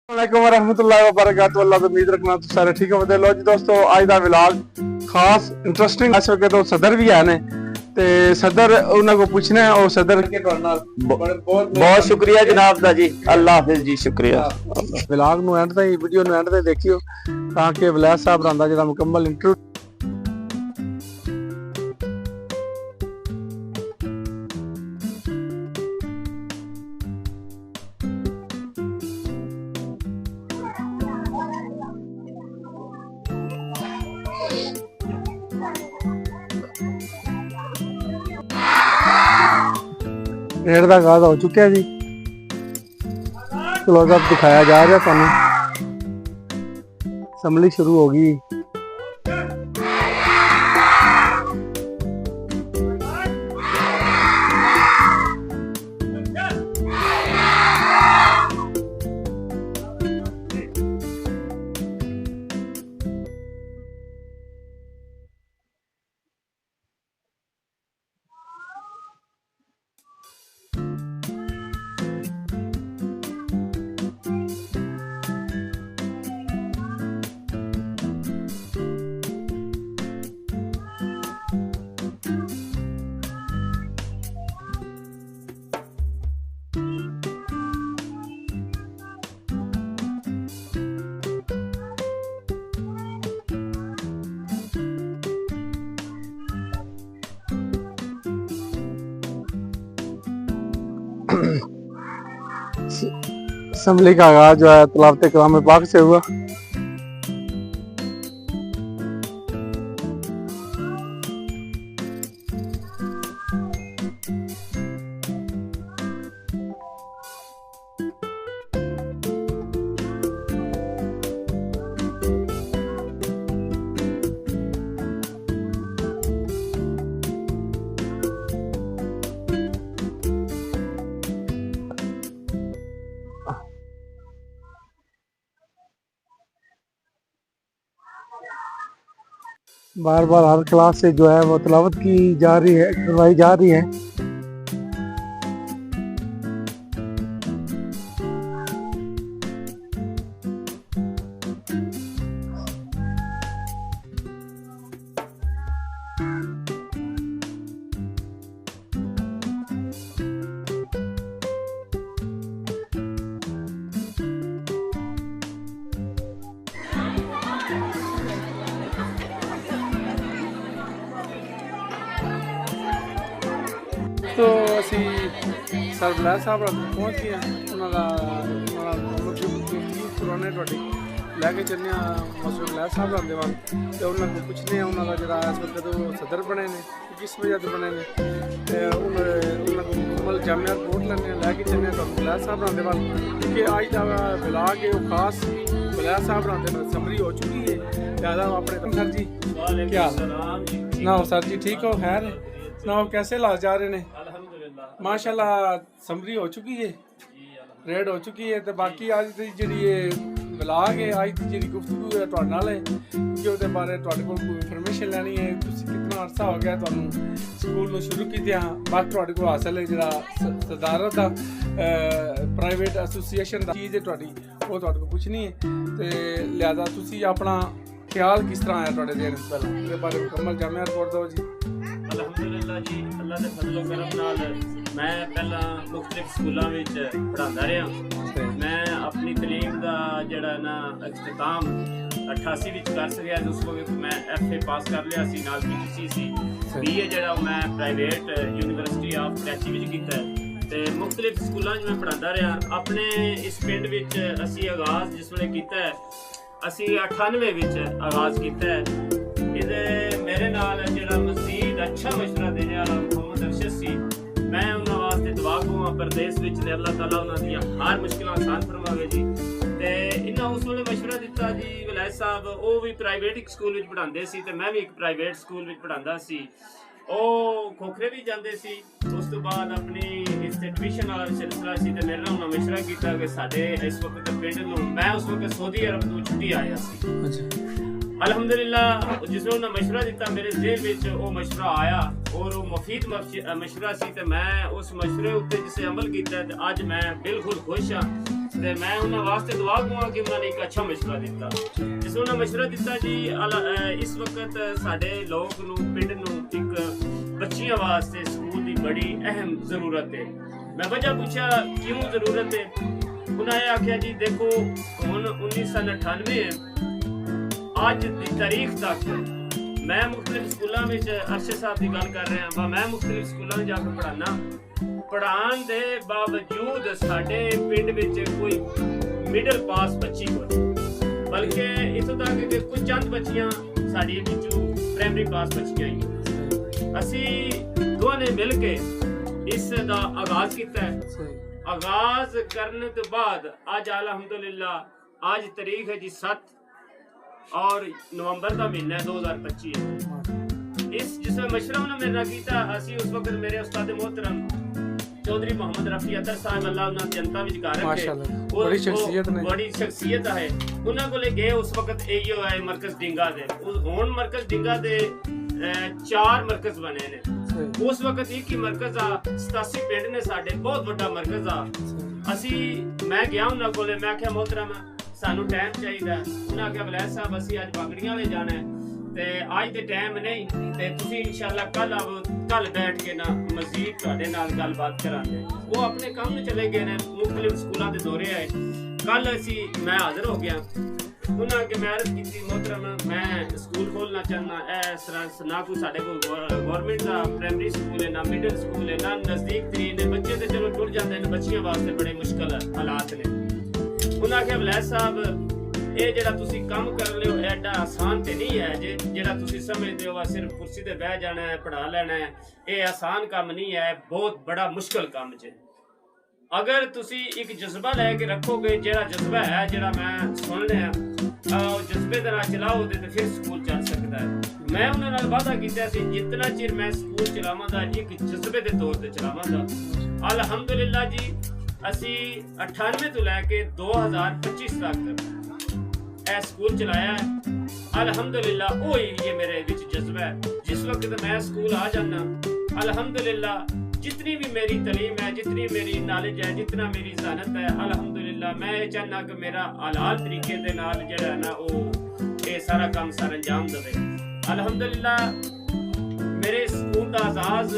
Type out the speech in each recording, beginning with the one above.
वालेकुम वरहमतुल्लाहि वबरकातुहू। अल्लाह तो उम्मीद रखना तो सारे ठीक है। लो जी दोस्तों, आज का व्लॉग खास इंटरेस्टिंग इस वक्त तो सदर भी है ने ते सदर उन्होंने को पूछना है और सदर के बहुत शुक्रिया जनाब दा जी। अल्लाह हाफिज जी, शुक्रिया। व्लॉग नु एंड तक वीडियो नु एंड तक देखियो ताकि वलैद साहब रंदा जेड़ा मुकम्मल इंटरव्यू रेड का आगाज हो चुका है जी। क्लोजअप दिखाया जा रहा है, असम्बली शुरू हो गई। असम्बली का आगाज जो है तिलावत कलाम पाक से हुआ। बार बार हर क्लास से जो है वो तिलावत की जा रही है, करवाई जा रही है। तो असी सर वलैद साहब पहुँच गए पुराने थोड़ी लैके चलने मास्टर वलैद साहब आते वाल तो उन्होंने पूछने उन्होंने जरा इस वक्त तो सदर बने ने किस वजह से बने ने उन्होंने मुकम्मल जामिया रिपोर्ट लेने लैके चलने तो वलैद साहब आते वाल क्योंकि अज का ब्लॉग है वो खास वलैद साहब आते समरी हो चुकी है। ज़्यादा अपने सर जी क्या सुनाओ सर जी, ठीक हो? खैर सुनाओ कैसे इलाज जा रहे ने? माशाल्लाह समरी हो चुकी है, रेड हो चुकी है। तो बाकी अज की जी ब्लॉग है, अज की जी गुफ्तगू है तुहाडे नाल है कि उसके बारे तुहाडे कोल कोई इन्फॉर्मेशन लैनी है। कितना अरसा हो गया तुहानू स्कूल में शुरू कीतिया? बाकी तुहाडे कोल हासिल है जिहड़ा सदारत दा प्राइवेट एसोसीएशन दा चीज़ है तुहाडी वो तुहाडे कोल पुछनी है। तो लिहाजा तुसी अपना ख्याल किस तरह आया तुहाडे देने से पहला उसके बारे मुकम्मल जामिया रिपोर्ट दो जी। अलहमदुलिल्लाह जी, अल्लाह के फजलो करम नाल मैं पहला मुख्तलिफ स्कूलों में पढ़ाता रहा। मैं अपनी तलीम का जड़ा ना अख्तिताम 88 विच कर सकिया। उस वक्त मैं FA पास कर लिया सी, नाल PGC सी। BA जड़ा मैं प्राइवेट यूनिवर्सिटी ऑफ कराची विच कीता है ते मुख्तलिफ स्कूलों में मैं पढ़ाता रहा। अपने इस पिंड विच असी आगाज़ जिस वेले कीता है असी 98 विच आगाज़ कीता है। इहदे मेरे नाल जड़ा मज़ीद अच्छा मशवरा देने वाला मोहम्मद अरशद सी। मैं उन्होंने वास्ते दुआ करूँ परदेस विच ने अल्लाह ताला उन्होंने हर मुश्किल आसान फरमावे जी। ते इन्हें उस वेले मशवरा दिता जी वलैद साहब वो भी प्राइवेट एक स्कूल विच पढ़ाते सी ते मैं भी एक प्राइवेट स्कूल विच पढ़ाता सी। ਉਹ ਖੋਖਰੇ ਵੀ ਜਾਂਦੇ ਸੀ। ਉਸ ਤੋਂ ਬਾਅਦ ਆਪਣੀ ਇੱਥੇ ਐਡਮਿਸ਼ਨ ਵਾਲਾ ਸਿਲਸਿਲਾ ਸੀ ਤੇ ਮੇਰੇ ਨਾਲ ਉਹਨਾਂ ਮਸ਼ਵਰਾ ਕੀਤਾ ਕਿ ਸਾਡੇ ਇਸ ਵਕਤ ਪਿੰਡ ਨੂੰ, ਮੈਂ ਉਸ ਵਕਤ ਸਊਦੀ ਅਰਬ ਤੋਂ ਛੁੱਟੀ ਆਇਆ ਸੀ। ਅਲਹਮਦੁਲਿਲਾ ਜਿਸ ਉਹਨਾਂ ਮਸ਼ਵਰਾ ਦਿੱਤਾ ਮੇਰੇ ਜ਼ਿਹਨ ਵਿੱਚ ਉਹ ਮਸ਼ਵਰਾ ਆਇਆ ਔਰ ਉਹ ਮੁਫੀਦ ਮਸ਼ਵਰਾ ਸੀ ਤੇ ਮੈਂ ਉਸ ਮਸ਼ਵਰੇ ਉੱਤੇ ਜਿਸੇ ਅਮਲ ਕੀਤਾ ਤੇ ਅੱਜ ਮੈਂ ਬਿਲਕੁਲ ਖੁਸ਼ ਹਾਂ। ਤੇ ਮੈਂ ਉਹਨਾਂ ਵਾਸਤੇ ਦੁਆ ਕਰਾਂ ਕਿ ਉਹਨਾਂ ਨੇ ਇੱਕ ਅੱਛਾ ਮਸ਼ਵਰਾ ਦਿੱਤਾ। ਜਿਸ ਉਹਨਾਂ ਮਸ਼ਵਰਾ ਦਿੱਤਾ ਜੀ ਇਸ ਵਕਤ ਸਾਡੇ ਲੋਕ ਨੂੰ ਪਿੰਡ ਨੂੰ ਇੱਕ ਬੱਚਿਆਂ ਵਾਸਤੇ ਸਕੂਲ ਦੀ ਬੜੀ ਅਹਿਮ ਜ਼ਰੂਰਤ ਹੈ। ਮੈਂ ਵਜ੍ਹਾ ਪੁੱਛਿਆ ਕਿਉਂ ਜ਼ਰੂਰਤ ਹੈ, ਉਹਨਾਂ ਨੇ ਆਖਿਆ ਜੀ ਦੇਖੋ ਹੁਣ 1998 ਹੈ, ਅੱਜ ਦੀ ਤਾਰੀਖ ਤੱਕ ਮੈਂ ਮੁਖਤਲਿਫ ਸਕੂਲਾਂ ਵਿੱਚ ਅਰਸ਼ਦ ਸਾਹਿਬ ਦੀ ਗੱਲ ਕਰ ਰਿਹਾ ਹਾਂ, ਮੈਂ ਮੁਖਤਲਿਫ ਸਕੂਲਾਂ ਵਿੱਚ ਜਾ ਕੇ ਪੜ੍ਹਾਉਣ ਦੇ ਬਾਵਜੂਦ ਸਾਡੇ ਪਿੰਡ ਵਿੱਚ ਕੋਈ ਮਿਡਲ ਪਾਸ ਬੱਚੀ ਕੋਈ, ਬਲਕਿ ਇੱਥੋਂ ਤੱਕ ਕਿ ਕੁਝ ਚੰਦ ਬੱਚੀਆਂ ਸਾਡੀ ਵਿੱਚੋਂ ਪ੍ਰਾਇਮਰੀ ਪਾਸ ਬੱਚੀਆਂ ਹੀ। ਅਸੀਂ ਦੋਵਾਂ ਨੇ ਮਿਲ ਕੇ ਇਸ ਦਾ ਆਗਾਜ਼ ਕੀਤਾ ਹੈ। ਆਗਾਜ਼ ਕਰਨ ਤੋਂ ਬਾਅਦ ਅੱਜ ਅਲਹਮਦੁਲਿल्लाह ਅੱਜ ਤਾਰੀਖ ਹੈ ਜੀ 7 और नवंबर का महीना 2025 है। इस जिस मशवरा उन्होंने मेरे नाल कीता, असी उस वक्त मेरे उस्ताद मोहतरम चौधरी मोहम्मद रफी अतर साहब अल्लाह उन्हें जनता विच घर रखे, बड़ी शख्सियत ने, बड़ी शख्सियत है। उन्होंने को गए उस वक्त एईओ है मरकज डिंगा दे, हुण मरकज डिंगा दे 4 मरकज बने ने। उस वक्त एक ही मरकज आ 87 पिंड ने साडे, बहुत बड़ा मरकज आ। असी मैं गया उन्होंने को, मैं आख्या मोहतरम सानू टाइम चाहिए। उन्हें आख्या वलैद साहब असी अज बागड़ियां वाले जाना है ते अज ते टाइम नहीं, ते तुसीं इंशाअल्लाह कल बैठ के ना मजीद तुहाडे नाल गलबात करांगे। वो अपने काम में चले गए ने, मुख्तलिफ स्कूलों के दौरे आए। कल असी मैं हाजिर हो गया, उन्हें आगे मैं अर्ज की मोहतरम मैं स्कूल खोलना चाहना, इस तरह ना कोई साढ़े को गवर्नमेंट का प्राइमरी स्कूल है, ना मिडल स्कूल है, ना नज़दीक तरीन है, बच्चे तो चलो टुर जाते हैं, बच्चियों वास्ते बड़े मुश्किल हालात ने। उन्हें आख्या वलैद साहब ये जेड़ा तुसी काम कर लियो एडा आसान ते नहीं है जेड़ा तुसी समझदे हो सिर्फ कुर्सी ते बैठ जाना है पढ़ा लेना है, ये आसान काम नहीं है, बहुत बड़ा मुश्किल काम है। अगर तुसी एक जज्बा लेके रखोगे, जेड़ा जज्बा है जेड़ा मैं सुन रहा जज्बे दे नाल चलाओ ते फिर स्कूल चल सकता है। मैं उन्हां नाल वादा कीता सी जितना चिर मैं स्कूल चलावांगा एक जज्बे दे तौर ते चलावांगा। अल्हम्दुलिल्लाह जी असी 98 तो लैके 2025 तक ए स्कूल चलाया है। अल्हम्दुलिल्लाह वो ही ये मेरे विच जज्बा है। जिस वक्त मैं स्कूल आ जाना अल्हम्दुलिल्लाह जितनी भी मेरी तलीम है, जितनी मेरी नॉलेज है, जितना मेरी ज़ानत है, अल्हम्दुलिल्लाह मैं ये चाहना कि मेरा हलाल तरीके दे नाल जेड़ा है ना वो ये सारा काम सर अंजाम देवे। अल्हम्दुलिल्लाह मेरे स्कूल का आगाज़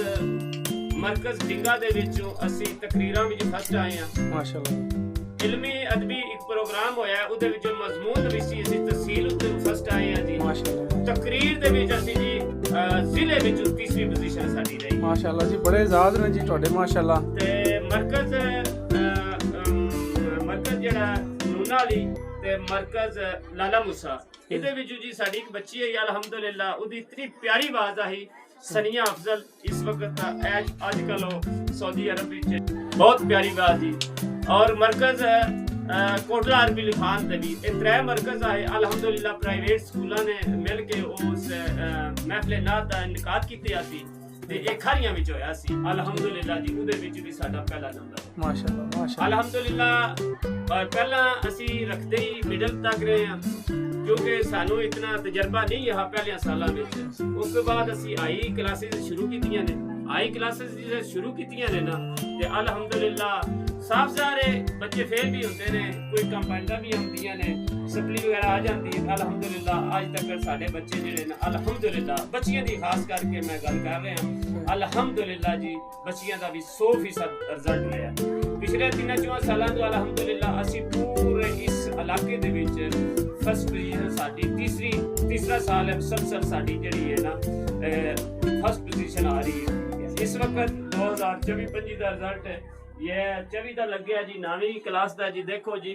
मरकज डिंगा दे विचों असी तकरीरां विच फस्ट आए हैं माशाअल्लाह। इल्मी अदबी एक प्रोग्राम होया उहदे विच मजमून विच असी तहसील उत्ते फस्ट आए हैं जी माशाअल्लाह। तकरीर दे विच असी जी जिले विच तीसरी पोजीशन साडी रही माशाअल्लाह जी। बड़े आजाद ने जी तुहाडे माशाअल्लाह। ते मरकज जेड़ा नूना अली ते मरकज लाला मूसा इहदे विच जी साडी एक बच्ची है अल्हम्दुलिल्लाह, उहदी इतनी प्यारी आवाज आई सनिया अफजल, इस वक्त आजकल सऊदी अरब विच बहुत प्यारी बात जी। और मरकज कोटला अरबी खान दे भी 3 मरकज आए अल्हम्दुलिल्लाह। प्राइवेट स्कूलों ने मिल के उस महफिल नात का इनकाद कीते सी ते एक खारियां विच होया सी अल्हम्दुलिल्लाह जी। उहदे विच भी साडा पहला नंबर माशाअल्लाह माशाअल्लाह अल्हम्दुलिल्लाह। और पहला असी रखते ही मिडल तक रहे हैं क्योंकि सानू इतना तजर्बा नहीं है पहले सालों में। उस तो बाद असी आई क्लासेस शुरू कीतियां ने, आई क्लासेस शुरू कीतियां ने ना ते अल्हम्दुलिल्लाह साफ सारे बच्चे फेल भी होते ने, कोई कंपाइंडां भी आउंदियां ने, सप्ली वगैरह आ जाती है अल्हम्दुलिल्लाह। आज तक साडे बच्चे जेडे ने अल्हम्दुलिल्लाह बच्चियां दी खास करके मैं गल कर रहा हूं अल्हम्दुलिल्लाह जी बच्चियां दा भी 100% रिजल्ट रहा। पिछले 3-4 सालों तो अल्हम्दुलिल्लाह असी पूरे इस इलाके दे विच फर्स्ट पोजीशन साडी तीसरा साल है मुसलसल साडी जेड़ी है ना फर्स्ट पोजीशन आ रही है। इस वक्त 2024-25 का रिजल्ट है ये 24 का लग गया जी 9वीं क्लास का जी। देखो जी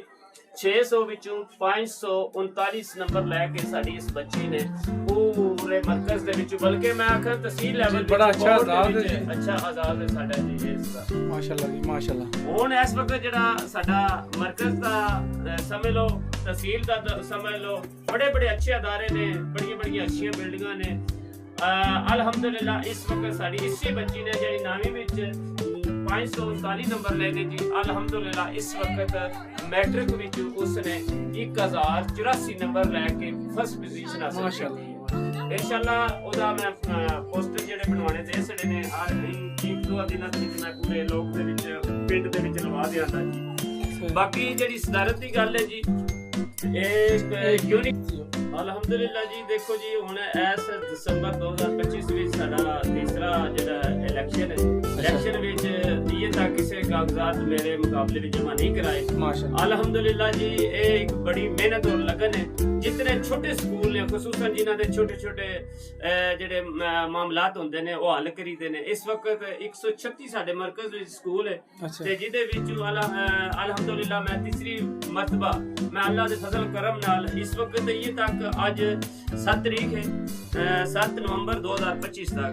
600 विचों 539 नंबर लैके साडी इस बच्ची ने पूरे मरकज दे विच, बल्कि मैं आखर तहसील लेवल बड़ा अच्छा आजाद है, अच्छा आजाद है साडा जी इसका माशाअल्लाह जी माशाअल्लाह। हुण इस वक्त जेड़ा साडा मरकज दा समझ लो तहसील दा समझ लो बड़े बड़े अच्छे अदारे ने, बड़ी बड़ी अच्छी बिल्डिंगां ने अल्हम्दुलिल्लाह। इस वक्त साडी इसी बच्ची ने जेड़ी 9वीं विच 539 नंबर लेने जी अल्हम्दुलिल्लाह। इस वक्त मैट्रिक विच उसने 1084 नंबर लेके फर्स्ट पोजीशन हासिल की है। इंशाअल्लाह ओदा मैं पोस्टर जेडे बनवाने दे सड़े ने 1-2 दिनां तक मैं पूरे लोक दे विच पिंड दे विच लवा दियांदा जी। ਬਾਕੀ ਜਿਹੜੀ ਸਦਾਰਤ ਦੀ ਗੱਲ ਹੈ ਜੀ, ਇਹ ਯੂਨਿਟ ਅਲਹਮਦੁਲਿਲਾ ਜੀ। ਦੇਖੋ ਜੀ ਹੁਣ ਇਸ ਦਸੰਬਰ 2025 ਵਿੱਚ ਸਾਡਾ ਤੀਸਰਾ ਜਿਹੜਾ ਇਲੈਕਸ਼ਨ ਹੈ, ਇਲੈਕਸ਼ਨ ਵਿੱਚ ਇਹ ਤਾਂ ਕਿਸੇ ਕਾਗਜ਼ਾਤ ਮੇਰੇ ਮੁਕਾਬਲੇ ਵਿੱਚ ਜਮ੍ਹਾਂ ਨਹੀਂ ਕਰਾਏ ਮਾਸ਼ਾਅੱਲਾ। ਅਲਹਮਦੁਲਿਲਾ ਜੀ ਇਹ ਇੱਕ ਬੜੀ ਮਿਹਨਤ ਔਰ ਲਗਨ ਹੈ। ਜਿਤਨੇ ਛੋਟੇ ਸਕੂਲ ਨੇ ਖਸੂਸਨ ਜਿਨ੍ਹਾਂ ਦੇ ਛੋਟੇ ਛੋਟੇ ਜਿਹੜੇ ਮਾਮਲਾਤ ਹੁੰਦੇ ਨੇ ਉਹ ਹੱਲ ਕਰੀਦੇ ਨੇ। ਇਸ ਵਕਤ 136 ਸਾਡੇ ਮਰਕਜ਼ ਵਿੱਚ ਸਕੂਲ ਹੈ ਤੇ ਜਿਹਦੇ ਵਿੱਚ ਅਲਹਮਦੁਲਿਲਾ ਮੈਂ ਤੀਸਰੀ ਮਰਤਬਾ ਮੈਂ ਅੱਲਾਹ ਦੇ ਫਜ਼ਲ ਕਰਮ ਨਾਲ ਇਸ ਵਕਤ ਇਹ ਤੱਕ ਅੱਜ 7 ਤਰੀਕ ਹੈ 7 ਨਵੰਬਰ 2025 ਤੱਕ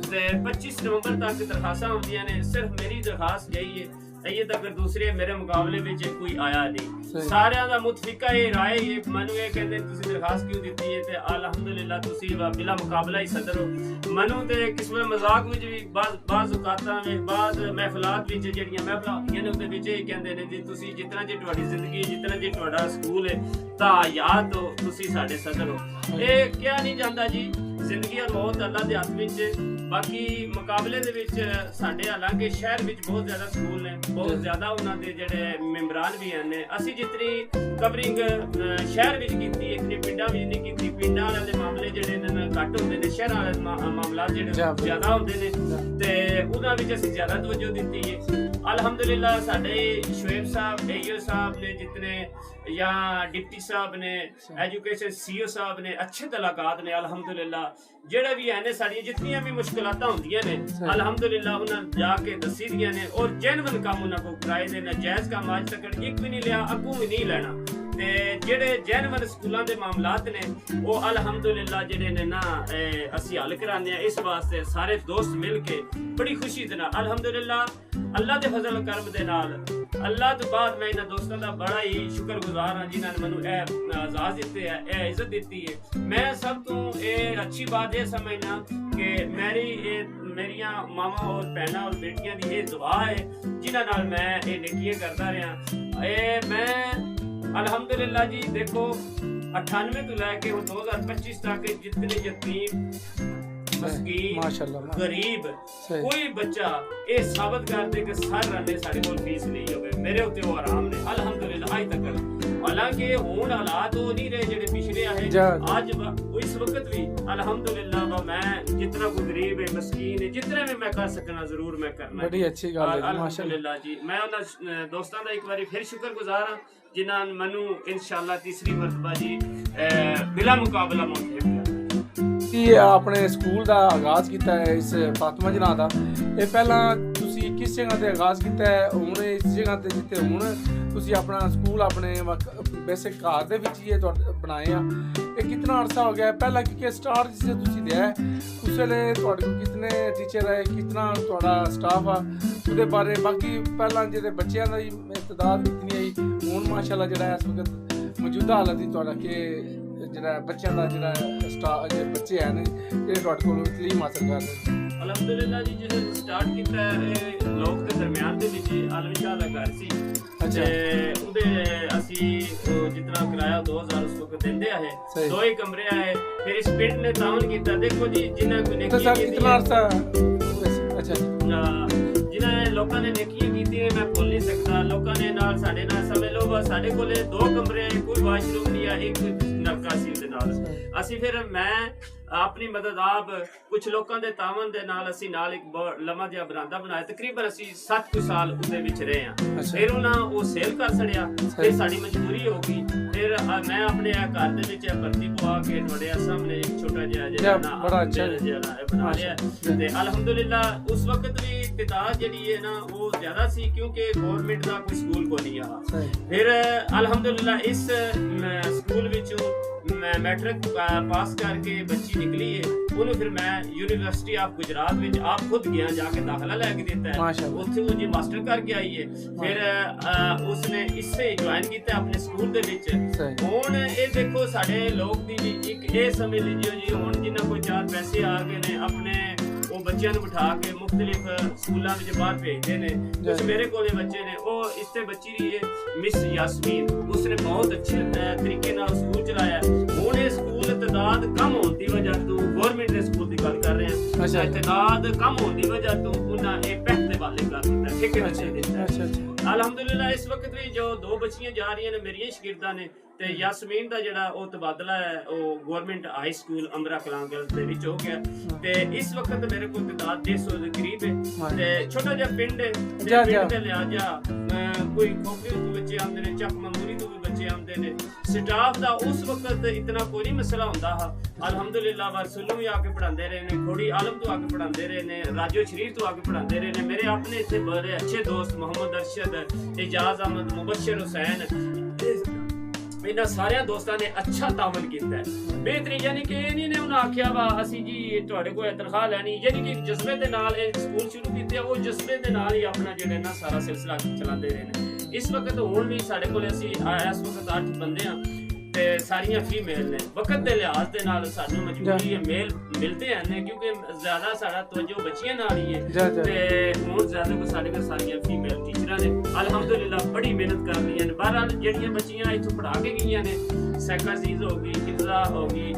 ਤੇ 25 ਨਵੰਬਰ ਤੱਕ ਦਰਖਾਸਤਾਂ ਹੁੰਦੀਆਂ ਨੇ। ਸਿਰਫ ਮੇਰੀ ਦਰਖਾਸਤ ਯਹੀ ਹੈ, ਇਹ ਤੱਕ ਦੂਸਰੇ ਮੇਰੇ ਮੁਕਾਬਲੇ ਵਿੱਚ ਕੋਈ ਆਇਆ ਨਹੀਂ। ਸਾਰਿਆਂ ਦਾ ਮੁਤਫਿਕਾ ਇਹ ਰਾਏ ਇਹ ਮੈਨੂੰ ਇਹ ਕਹਿੰਦੇ ਤੁਸੀਂ ਦਰਖਾਸਤ ਕਿਉਂ ਦਿੱਤੀ ਹੈ ਤੇ ਅਲਹਮਦੁਲਿਲਾ ਤੁਸੀਂ ਬਿਲਾ ਮੁਕਾਬਲਾ ਹੀ ਸਦਰ ਹੋ। ਮੈਨੂੰ ਤੇ ਕਿਸਮ ਮਜ਼ਾਕ ਵਿੱਚ ਵੀ ਬਾਜ਼ ਔਕਾਤਾਂ ਵਿੱਚ ਬਾਜ਼ ਮਹਿਫਲਾਤ ਵਿੱਚ ਜਿਹੜੀਆਂ ਮਹਿਫਲਾਂ ਹੁੰਦੀਆਂ ਨੇ ਉਹਦੇ ਵਿੱਚ ਇਹ ਕਹਿੰਦੇ ਨੇ ਜੀ ਤੁਸੀਂ ਜਿਤਨਾ ਜੇ ਤੁਹਾਡੀ ਜ਼ਿੰਦਗੀ ਜਿਤਨਾ ਜੇ ਤੁਹਾਡਾ ਸਕੂਲ ਹੈ ਤਾਂ ਯਾਦ ਤੋਂ ਤੁਸੀਂ ਸਾਡੇ ਸਦਰ ਹੋ। ਇਹ ਕਿਹਾ ਨਹੀਂ ਜਾਂਦਾ ਜੀ, ਜ਼ਿੰਦਗੀ ਔਰ ਮੌਤ ਅੱਲਾ ਦੇ ਹੱਥ ਵਿੱਚ। ਬਾਕੀ ਮੁਕਾਬਲੇ ਦੇ ਵਿੱਚ ਸਾਡੇ ਹਾਲਾਂਕਿ ਸ਼ਹਿਰ ਵਿੱਚ ਬਹੁਤ ਜ਼ਿਆਦਾ ਸਕੂਲ ਨੇ, ਬਹੁਤ ਜ਼ਿਆਦਾ ਉਹਨਾਂ ਦੇ ਜਿਹੜੇ ਮੈਂਬਰਾਨ ਵੀ ਹਨ। ਅਸੀਂ ਜਿਤਨੀ ਕਵਰਿੰਗ ਸ਼ਹਿਰ ਵਿੱਚ ਕੀਤੀ ਇਤਨੀ ਪਿੰਡਾਂ ਵਿੱਚ ਨਹੀਂ ਕੀਤੀ। ਪਿੰਡਾਂ ਵਾਲੇ ਦੇ ਮਾਮਲੇ ਜਿਹੜੇ ਨੇ ਘੱਟ ਹੁੰਦੇ ਨੇ, ਸ਼ਹਿਰਾਂ ਵਾਲੇ ਮਾਮਲਾ ਜਿਹੜੇ ਜ਼ਿਆਦਾ ਹੁੰਦੇ ਨੇ ਤੇ ਉਹਨਾਂ ਵਿੱਚ ਅਸੀਂ ਜ਼ਿਆਦਾ ਤਵੱਜੋ ਦਿੱਤੀ ਹੈ। ਅਲਹਮਦੁਲਿਲਾ ਸਾਡੇ ਸ਼ੁਏਬ ਸਾਹਿਬ ਏਯੋ ਸਾਹਿਬ ਨੇ ਜਿਤਨੇ ਜਾਂ ਡਿਪਟੀ ਸਾਹਿਬ ਨੇ ਐਜੂਕੇਸ਼ਨ ਸੀਓ ਸਾਹਿਬ ਨੇ ਅੱਛੇ ਤਲਾਕਾਤ ਨੇ ਅਲਹਮਦੁਲਿਲਾ। ਜਿਹੜੇ ਵੀ ਹੈ ਨੇ ਸਾਡੀਆਂ ਜਿਤਨੀਆਂ ਵੀ ਮੁਸ਼ਕਲਾਤਾਂ ਹੁੰਦੀਆਂ ਨੇ ਅਲਹਮਦੁਲਿਲਾ ਉਹਨਾਂ ਜਾ ਕੇ ਦੱਸੀ ਦੀਆਂ ਨੇ ਔਰ ਜੈਨੂਇਨ ਕੰਮ ਉਹਨਾਂ ਕੋਲ ਕਰਾਏ ਦੇ। ਨਾਜਾਇਜ਼ ਕੰਮ ਅੱਜ ਤੱਕ ਇੱਕ ਵੀ ਨਹੀਂ ਲਿਆ, ਅੱਗੋਂ ਵੀ ਨਹੀਂ ਲੈਣਾ। ਤੇ ਜਿਹੜੇ ਜੈਨੂਇਨ ਸਕੂਲਾਂ ਦੇ ਮਾਮਲਾਤ ਨੇ ਉਹ ਅਲਹਮਦੁਲਿਲਾ ਜਿਹੜੇ ਨੇ ਨਾ ਅਸੀਂ ਹੱਲ ਕਰਾਉਂਦੇ ਆ। ਇਸ ਵਾਸਤੇ ਸਾਰੇ ਦੋਸਤ ਮਿਲ ਕੇ ਬੜੀ ਖੁਸ਼ੀ ਦੇ ਨਾਲ ਅਲਹਮਦੁਲਿਲਾ ਅੱਲਾਹ ਦੇ ਫਜ਼ਲ ਕਰਮ ਦੇ ਨਾਲ ਅੱਲਾਹ ਤੋਂ ਬਾਅਦ ਮੈਂ ਇਹਨਾਂ ਦੋਸਤਾਂ ਦਾ ਬੜਾ ਹੀ ਸ਼ੁਕਰਗੁਜ਼ਾਰ ਹਾਂ ਜਿਨ੍ਹਾਂ ਨੇ ਮੈਨੂੰ ਇਹ ਆਜ਼ਾਦ ਦਿੱਤੇ ਹੈ, ਇਹ ਇੱਜ਼ਤ ਦਿੱਤੀ ਹੈ। ਮੈਂ ਸਭ ਤੋਂ ਇਹ ਅੱਛੀ ਬਾਤ ਇਹ ਸਮਝਣਾ ਕਿ ਮੇਰੀਆਂ ਮਾਵਾਂ ਔਰ ਭੈਣਾਂ ਔਰ ਬੇਟੀਆਂ ਦੀ ਇਹ ਦੁਆ ਹੈ ਜਿਨ੍ਹਾਂ ਨਾਲ ਮੈਂ ਇਹ ਨੇਕੀਆਂ ਕਰਦਾ ਰਿਹਾ। ਇਹ ਮੈਂ ਅਲਹਮਦੁਲਿਲਾ ਜੀ ਦੇਖੋ 98 ਤੋਂ ਲੈ ਕੇ 2025 ਤੱਕ ਜਿਤਨੇ ਯਤੀਮ ਮਸਕੀਨ ਮਾਸ਼ਾਅੱਲਾ ਗਰੀਬ ਕੋਈ ਬੱਚਾ ਇਹ ਸਾਬਤ ਕਰਦੇ ਕਿ ਸਾਰੇ ਸਾਡੇ ਕੋਲ ਫੀਸ ਨਹੀਂ ਹੋਵੇ, ਮੇਰੇ ਉੱਤੇ ਉਹ ਆਰਾਮ ਨੇ ਅਲਹਮਦੁਲਿਲਾ ਅੱਜ ਤੱਕ। ਹਾਲਾਂਕਿ ਹੁਣ ਹਾਲਾਤ ਉਹ ਨਹੀਂ ਰਹੇ ਜਿਹੜੇ ਪਿਛਲੇ ਆਏ ਅੱਜ ਇਸ ਵਕਤ ਵੀ ਅਲਹਮਦੁਲਿਲਾ ਮੈਂ ਜਿਤਨਾ ਕੋਈ ਗਰੀਬ ਹੈ ਮਸਕੀਨ ਹੈ ਜਿਤਨੇ ਵੀ ਮੈਂ ਕਰ ਸਕਣਾ ਜ਼ਰੂਰ ਮੈਂ ਕਰਨਾ। ਬੜੀ ਅੱਛੀ ਗੱਲ ਹੈ ਮਾਸ਼ਾਅੱਲਾ ਜੀ। ਮੈਂ ਉਹਨਾਂ ਦੋਸਤਾਂ ਦਾ ਇੱਕ ਵਾਰੀ ਫਿਰ ਸ਼ੁਕਰਗੁਜ਼ਾਰ ਹਾਂ ਜਿਨ੍ਹਾਂ ਨੇ ਮੈਨੂੰ ਇਨਸ਼ਾਅੱਲਾ ਤੀਸਰੀ ਮਰਤਬਾ ਜੀ ਬਿਲਾ ਮੁਕਾਬਲਾ ਮੁੰਤਖਬ ਕਿ ਆਪਣੇ ਸਕੂਲ ਦਾ ਆਗਾਜ਼ ਕੀਤਾ ਹੈ ਇਸ ਫਾਤਿਮਾ ਜਨਾਹ ਦਾ। ਇਹ ਪਹਿਲਾਂ ਤੁਸੀਂ ਕਿਸ ਜਗ੍ਹਾ ਤੇ ਆਗਾਜ਼ ਕੀਤਾ ਹੈ? ਹੁਣ ਇਸ ਜਗ੍ਹਾ ਤੇ ਜਿੱਥੇ ਹੁਣ ਤੁਸੀਂ ਆਪਣਾ ਸਕੂਲ ਆਪਣੇ ਵੈਸੇ ਘਰ ਦੇ ਵਿੱਚ ਹੀ ਬਣਾਏ ਆ, ਇਹ ਕਿੰਨਾ ਅਰਸਾ ਹੋ ਗਿਆ? ਪਹਿਲਾਂ ਕਿ ਸਟਾਰ ਜਿਸੇ ਤੁਸੀਂ ਦਿਆ ਉਸ ਵੇਲੇ ਤੁਹਾਡੇ ਕੋਲ ਕਿਤਨੇ ਟੀਚਰ ਹੈ, ਕਿਤਨਾ ਤੁਹਾਡਾ ਸਟਾਫ ਆ ਉਹਦੇ ਬਾਰੇ? ਬਾਕੀ ਪਹਿਲਾਂ ਜਿਹੜੇ ਬੱਚਿਆਂ ਦੀ ਤਾਦਾਦ ਕਿਤਨੀ ਆਈ, ਹੁਣ ਮਾਸ਼ਾਅੱਲਾ ਜਿਹੜਾ ਇਸ ਵਕਤ ਮੌਜੂਦਾ ਹਾਲਤ ਹੀ ਤੁਹਾਡਾ ਕਿ ਜਿਹੜਾ ਬੱਚਿਆਂ ਦਾ ਜਿਹੜਾ ਸਟਾਫ ਜਿਹੜੇ ਬੱਚੇ ਹਨ ਜਿਹੜੇ ਤੁਹਾਡੇ ਕੋਲ ਤਾਲੀਮ ਹਾਸਲ ਕਰ ਰਹੇ? ਅਲਹਮਦੁਲਿਲਾ ਜੀ ਜਦੋਂ ਸਟਾਰਟ ਕੀਤਾ ਇਹ ਲੋਕ ਦੇ ਦਰਮਿਆਨ ਦੇ ਵਿੱਚ ਆਲਮ ਸ਼ਾਹ ਦਾ ਘਰ ਸੀ ਤੇ ਉਹਦੇ ਅਸੀਂ ਜਿਤਨਾ ਕਿਰਾਇਆ 2000 ਉਸ ਵਕਤ ਦਿੰਦੇ ਆਏ, 2 ਹੀ ਕਮਰੇ ਆਏ। ਫਿਰ ਇਸ ਪਿੰਡ ਨੇ ਤਾਉਨ ਕੀਤਾ। ਦੇਖੋ ਜੀ ਜਿਨ੍ਹਾਂ ਕੋਈ ਨੇਕੀਆਂ ਕਿਤਨਾ ਅਰਸਾ ਜਿਨ੍ਹਾਂ ਲੋਕਾਂ ਨੇ ਨੇਕੀਆਂ ਕੀਤੀਆਂ ਮੈਂ ਭੁੱਲ ਨਹੀਂ ਸਕਦਾ। ਲੋਕਾਂ ਨੇ ਨਾਲ ਸਾਡੇ ਨਾਲ ਸਮਝ ਲਓ ਬਸ ਸਾਡੇ ਕੋਲੇ 2 ਕਮਰੇ ਕੋਈ ਵਾਸ਼ਰੂਮ ਨਹੀਂ ਆ, ਇੱਕ ਨਲਕਾ ਸੀ ਉਹਦੇ ਨਾਲ। ਅਸੀਂ ਫਿਰ ਮੈਂ ਆਪਣੀ ਮਦਦ ਆਪ ਕੁਝ ਲੋਕਾਂ ਦੇ ਤਾਵਨ ਦੇ ਨਾਲ ਅਸੀਂ ਨਾਲ ਇੱਕ ਲੰਮਾ ਜਿਹਾ ਬਰਾਂਡਾ ਬਣਾਇਆ। ਤਕਰੀਬਨ ਅਸੀਂ 7 ਸਾਲ ਉਹਦੇ ਵਿੱਚ ਰਹੇ ਹਾਂ। ਫਿਰ ਉਹਨਾਂ ਉਹ ਸੇਲ ਕਰ ਛੜਿਆ ਤੇ ਸਾਡੀ ਮਜਬੂਰੀ ਹੋ ਗਈ। ਫਿਰ ਮੈਂ ਆਪਣੇ ਘਰ ਦੇ ਵਿੱਚ ਭਰਤੀ ਪਵਾ ਕੇ ਤੁਹਾਡੇ ਸਾਹਮਣੇ ਇੱਕ ਛੋਟਾ ਜਿਹਾ ਜਿਹੜਾ ਬਣਾ ਲਿਆ ਤੇ ਅਲਹਮਦੁਲਿਲਾ ਉਸ ਵਕਤ ਵੀ ਤਾਦਾਦ ਜਿਹੜੀ ਹੈ ਨਾ ਉਹ ਜ਼ਿਆਦਾ ਸੀ ਕਿਉਂਕਿ ਗਵਰਨਮੈਂਟ ਦਾ ਕੋਈ ਸਕੂਲ ਕੋਈ ਨਹੀਂ ਆ। ਫਿਰ ਅਲਹਮਦੁਲਿਲਾ ਇਸ ਸਕੂਲ ਵਿੱਚੋਂ ਮੈਂ ਮੈਟ੍ਰਿਕ ਪਾਸ ਕਰਕੇ ਬੱਚੀ ਨਿਕਲੀ ਹੈ, ਉਹਨੂੰ ਫਿਰ ਮੈਂ ਯੂਨੀਵਰਸਿਟੀ ਆਫ ਗੁਜਰਾਤ ਵਿੱਚ ਆਪ ਖੁਦ ਗਿਆ ਜਾ ਕੇ ਦਾਖਲਾ ਲੈ ਕੇ ਦਿੱਤਾ ਹੈ। ਉੱਥੇ ਉਹ ਜੀ ਮਾਸਟਰ ਕਰਕੇ ਆਈ ਹੈ। ਫਿਰ ਉਸਨੇ ਇਸੇ ਜੁਆਇਨ ਕੀਤਾ ਆਪਣੇ ਸਕੂਲ ਦੇ ਵਿੱਚ। ਹੁਣ ਇਹ ਦੇਖੋ ਸਾਡੇ ਲੋਕ ਦੀ ਵੀ ਇੱਕ ਇਹ ਸਮਝ ਲੀजिए ਜੀ ਹੁਣ ਜਿੰਨਾ ਕੋਈ 4 ਪੈਸੇ ਆ ਗਏ ਨੇ ਆਪਣੇ ਉਹ ਬੱਚਿਆਂ ਨੂੰ ਬਿਠਾ ਕੇ ਮੁਖਤਲਿਫ ਸਕੂਲਾਂ ਵਿੱਚ ਬਾਹਰ ਭੇਜਦੇ ਨੇ। ਕੁਝ ਮੇਰੇ ਕੋਲੇ ਬੱਚੇ ਨੇ ਉਹ ਇਸ ਤੇ ਬੱਚੀ ਰਹੀ ਹੈ ਮਿਸ ਯਾਸਮੀਨ, ਉਸਨੇ ਬਹੁਤ ਅੱਛੇ ਤਰੀਕੇ ਨਾਲ ਸਕੂਲ ਚਲਾਇਆ। ਹੁਣ ਇਹ ਸਕੂਲ ਤਾਦਾਦ ਕਮ ਹੋਣ ਦੀ ਵਜ੍ਹਾ ਤੋਂ ਗਵਰਨਮੈਂਟ ਦੇ ਸਕੂਲ ਦੀ ਗੱਲ ਕਰ ਰਹੇ ਹਾਂ, ਤਾਦਾਦ ਕਮ ਹੋਣ ਦੀ ਵਜ੍ਹਾ ਤੋਂ ਉਹਨਾਂ ਇਹ ਪੈਸੇ ਵਾਲੇ ਕਰ ਦਿੱਤਾ, ਠੇਕੇ ਵਿੱਚ ਦਿੱਤਾ। ਅਲਹਮਦੁਲਿਲਾ ਇਸ ਵਕਤ ਵੀ ਜੋ 2 ਬੱਚੀਆਂ ਜਾ ਰਹੀਆਂ ਨੇ ਮੇਰੀਆਂ ਸ਼ਾਗਿਰਦਾਂ ਨੇ ਤੇ ਯਾਸਮੀਨ ਦਾ ਜਿਹੜਾ ਉਹ ਤਬਾਦਲਾ ਹੈ ਉਹ government high school Ambra Kalan girls ਦੇ ਵਿੱਚ ਹੋ ਗਿਆ ਤੇ ਇਸ ਵਕਤ ਮੇਰੇ ਕੋਲ ਤਾਦਾਦ 150 ਦੇ ਕਰੀਬ ਹੈ ਤੇ ਛੋਟਾ ਜਿਹਾ ਪਿੰਡ ਹੈ ਤੇ ਪਿੰਡ ਦੇ ਲਿਹਾਜ਼ਾ ਕੋਈ ਖੋਖੇ ਤੋਂ ਬੱਚੇ ਆਉਂਦੇ ਨੇ, ਚੱਕ ਮੰਗੂਰੀ ਤੋਂ ਵੀ ਬੱਚੇ ਆਉਂਦੇ ਨੇ। ਸਟਾਫ ਦਾ ਉਸ ਵਕਤ ਇਤਨਾ ਕੋਈ ਨਹੀਂ ਮਸਲਾ ਹੁੰਦਾ ਹੈ। ਅਲਹਮਦੁਲਿਲਾ ਵਰਸੁੱਲੋਂ ਵੀ ਆ ਕੇ ਪੜ੍ਹਾਉਂਦੇ ਰਹੇ ਨੇ, ਖੋੜੀ ਆਲਮ ਤੋਂ ਆ ਕੇ ਪੜ੍ਹਾਉਂਦੇ ਰਹੇ ਨੇ, ਰਾਜੋ ਸ਼ਰੀਫ ਤੋਂ ਆ ਕੇ ਪੜ੍ਹਾਉਂਦੇ ਰਹੇ ਨੇ। ਮੇਰੇ ਆਪਣੇ ਇੱਥੇ ਬੜੇ ਅੱਛੇ ਦੋਸਤ ਮੁਹੰਮਦ ਅਰਸ਼ਦ, ਇਜਾਜ਼ ਅਹਿਮਦ, ਮੁਬਸ਼ਰ ਹੁਸੈਨ, ਇਹਨਾਂ ਸਾਰਿਆਂ ਦੋਸਤਾਂ ਨੇ ਅੱਛਾ ਤਾਮਲ ਕੀਤਾ ਹੈ। ਬਿਹਤਰੀ ਯਾਨੀ ਕਿ ਇਹ ਨਹੀਂ ਨੇ ਉਹਨਾਂ ਆਖਿਆ ਵਾ ਅਸੀਂ ਜੀ ਤੁਹਾਡੇ ਕੋਲ ਤਨਖਾਹ ਲੈਣੀ, ਯਾਨੀ ਕਿ ਜਜ਼ਬੇ ਦੇ ਨਾਲ ਇਹ ਸਕੂਲ ਸ਼ੁਰੂ ਕੀਤੇ, ਉਹ ਜਜ਼ਬੇ ਦੇ ਨਾਲ ਹੀ ਆਪਣਾ ਜਿਹੜਾ ਨਾ ਸਾਰਾ ਸਿਲਸਿਲਾ ਚਲਾਉਂਦੇ ਰਹੇ ਨੇ। ਇਸ ਵਕਤ ਹੁਣ ਵੀ ਸਾਡੇ ਕੋਲ ਅਸੀਂ ਇਸ ਵਕਤ 8 ਬੰਦੇ ਆ ਤੇ ਸਾਰੀਆਂ ਫੀਮੇਲ ਨੇ। ਵਕਤ ਦੇ ਲਿਹਾਜ਼ ਦੇ ਨਾਲ ਸਾਨੂੰ ਮਜਬੂਰੀ ਹੈ ਮੇਲ ਮਿਲਦੇ ਹਨ ਕਿਉਂਕਿ ਜ਼ਿਆਦਾ ਸਾਡਾ ਤਵੱਜੋ ਬੱਚੀਆਂ ਨਾਲ ਹੀ ਹੈ ਤੇ ਹੁਣ ਜ਼ਿਆਦਾ ਕੋ ਸਾਡੇ ਕੋਲ ਸਾਰੀਆਂ ਫੀਮੇਲ ਟੀਚਰਾਂ ਨੇ। ਅਲਹਮਦੁਲਿਲਾ ਬੜੀ ਮਿਹਨਤ ਕਰ ਰਹੀਆਂ ਨੇ। ਬਹਰਾਲ ਜਿਹੜੀਆਂ ਬੱਚੀਆਂ ਇੱਥੋਂ ਪੜ੍ਹਾ ਕੇ ਗਈਆਂ ਨੇ, ਸੈਕਾ ਅਜ਼ੀਜ਼ ਹੋ ਗਈ, ਕਿਜ਼ਾ ਹੋ ਗਈ,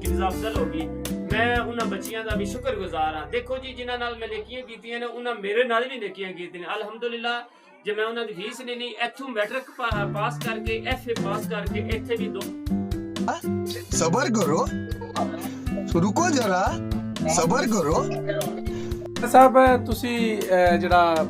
ਕਿਜ਼ਾ ਅਫਜ਼ਲ ਹੋ ਗਈ, ਮੈਂ ਉਹਨਾਂ ਬੱਚੀਆਂ ਦਾ ਵੀ ਸ਼ੁਕਰਗੁਜ਼ਾਰ ਹਾਂ। ਦੇਖੋ ਜੀ ਜਿਨ੍ਹਾਂ ਨਾਲ ਮੈਂ ਨੇਕੀਆਂ ਕੀਤੀਆਂ ਨੇ ਉਹਨਾਂ ਮੇਰੇ ਨਾਲ ਵੀ ਨੇਕੀਆਂ ਕੀਤੀਆਂ ਨੇ। ਅਲਹਮਦੁਲਿਲਾ ਜੇ ਮੈਂ ਉਹਨਾਂ ਦੀ ਫੀਸ ਨਹੀਂ ਇੱਥੋਂ ਮੈਟ੍ਰਿਕ ਪਾਸ ਕਰਕੇ FA ਪਾਸ ਕਰਕੇ ਇੱਥੇ ਵੀ सबर करो, रुको जरा, सबर करो। ਸਾਹਿਬ ਤੁਸੀਂ ਜਿਹੜਾ